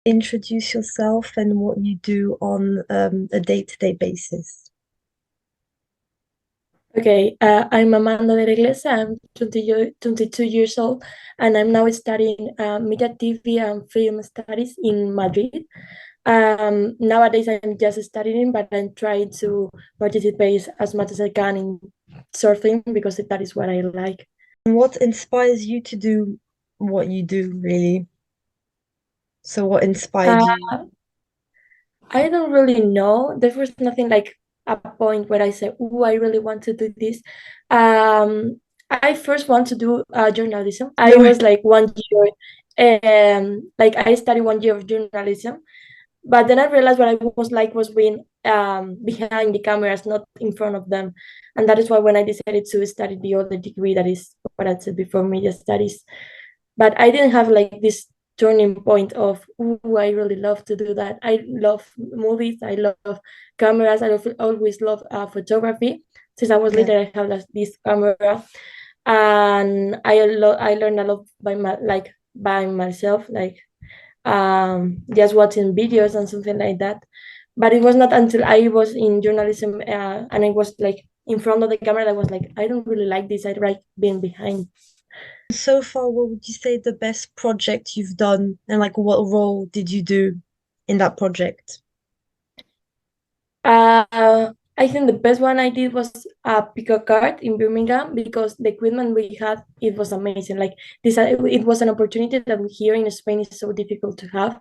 introduce yourself and what you do on a day-to-day basis? Okay, I'm Amanda de la Iglesia. I'm 22 years old, and I'm now studying media, TV, and film studies in Madrid. Nowadays, I'm just studying, but I'm trying to participate as much as I can in surfing because that is what I like. And what inspires you to do what you do, really? So what inspired Uh, you? I don't really know. There was nothing like a point where I said, "Oh, I really want to do this." I first want to do journalism. I No was way. like 1 year, like I studied 1 year of journalism, but then I realized what I was like was being behind the cameras, not in front of them, and that is why when I decided to study the other degree, that is what I said before, media studies, but I didn't have like this turning point of, ooh, I really love to do that. I love movies. I love cameras. Always love photography. Since I was Yeah. little, I have this camera, and I learned a lot by myself, like just watching videos and something like that. But it was not until I was in journalism and I was like in front of the camera that I was like, I don't really like this. I like being behind. So far, what would you say the best project you've done, and like what role did you do in that project? I think the best one I did was pick a card in Birmingham because the equipment we had, it was amazing. Like this, it was an opportunity that here in Spain is so difficult to have.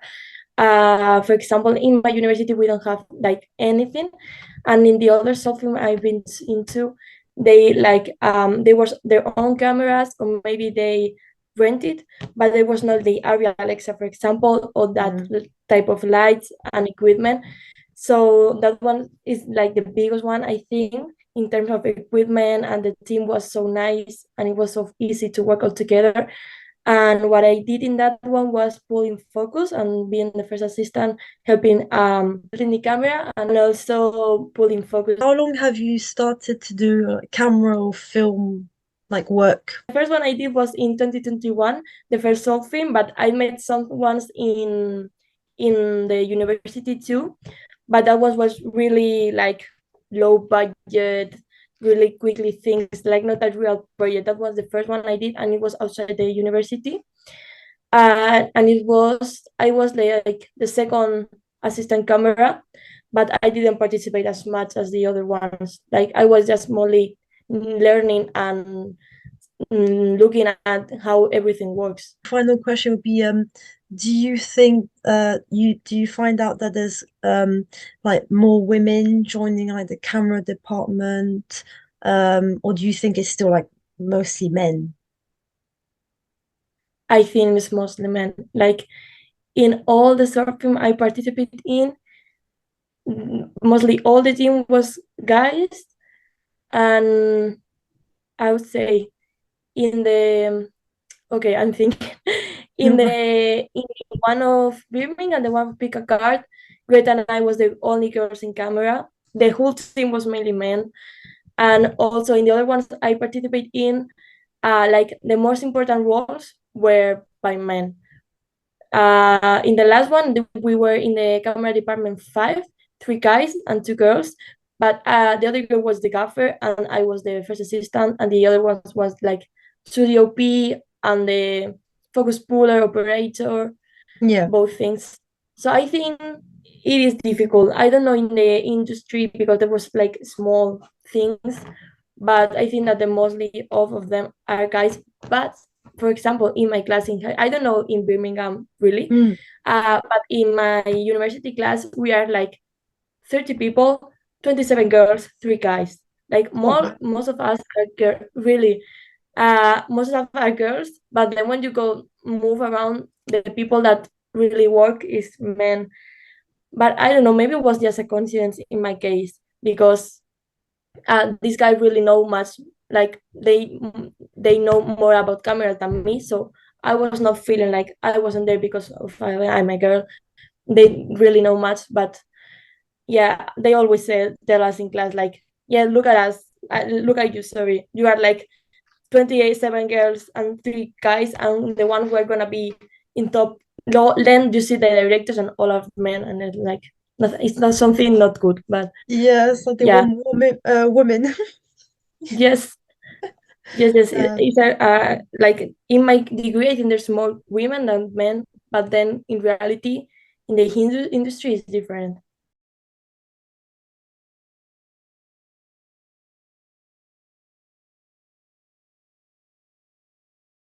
For example, in my university we don't have like anything, and in the other software I've been into, they was their own cameras or maybe they rented, but there was not the Area Alexa, for example, or that Mm. type of lights and equipment. So that one is like the biggest one, I think, in terms of equipment, and the team was so nice and it was so easy to work all together. And what I did in that one was pulling focus and being the first assistant, helping putting the camera and also pulling focus. How long have you started to do camera or film like work? The first one I did was in 2021, the first short film, but I made some ones in the university too. But that was really like low budget, really quickly things, like not a real project. That was the first one I did, and it was outside the university. And I was like the second assistant camera, but I didn't participate as much as the other ones. Like I was just mostly learning and looking at how everything works. Final question would be, do you think you find out that there's like more women joining like the camera department, or do you think it's still like mostly men? I think it's mostly men. Like in all the short film I participated in, mostly all the team was guys, and I would say in the okay, I'm thinking in No. the in one of Birmingham and the one of Pick a Card, Greta and I was the only girls in camera. The whole team was mainly men, and also in the other ones I participate in, like the most important roles were by men. In the last one, we were in the camera department five, three guys and two girls. But the other girl was the gaffer, and I was the first assistant, and the other one was like studio P and the focus puller operator, Yeah. both things. So I think it is difficult. I don't know in the industry because there was like small things, but I think that the mostly of them are guys. But for example, in my class I don't know in Birmingham really, Mm. but in my university class we are like 30 people, 27 girls, three guys. Like Oh, more, most of us are really, most of us are girls, but then when you go move around, the people that really work is men. But I don't know, maybe it was just a coincidence in my case because this guy really know much, like they know more about cameras than me, so I was not feeling like I wasn't there because of I'm a girl. They really know much, but yeah, they always tell us in class like, yeah, look at us, look at you, sorry, you are like 28 7 girls and three guys, and the one who are gonna be in top then you see the directors and all of men, and it's like it's not something not good, but Yeah, so they yeah, want women, women. yes, yes, Uh, it's like in my degree, I think there's more women than men, but then in reality, in the Hindu industry, it's different.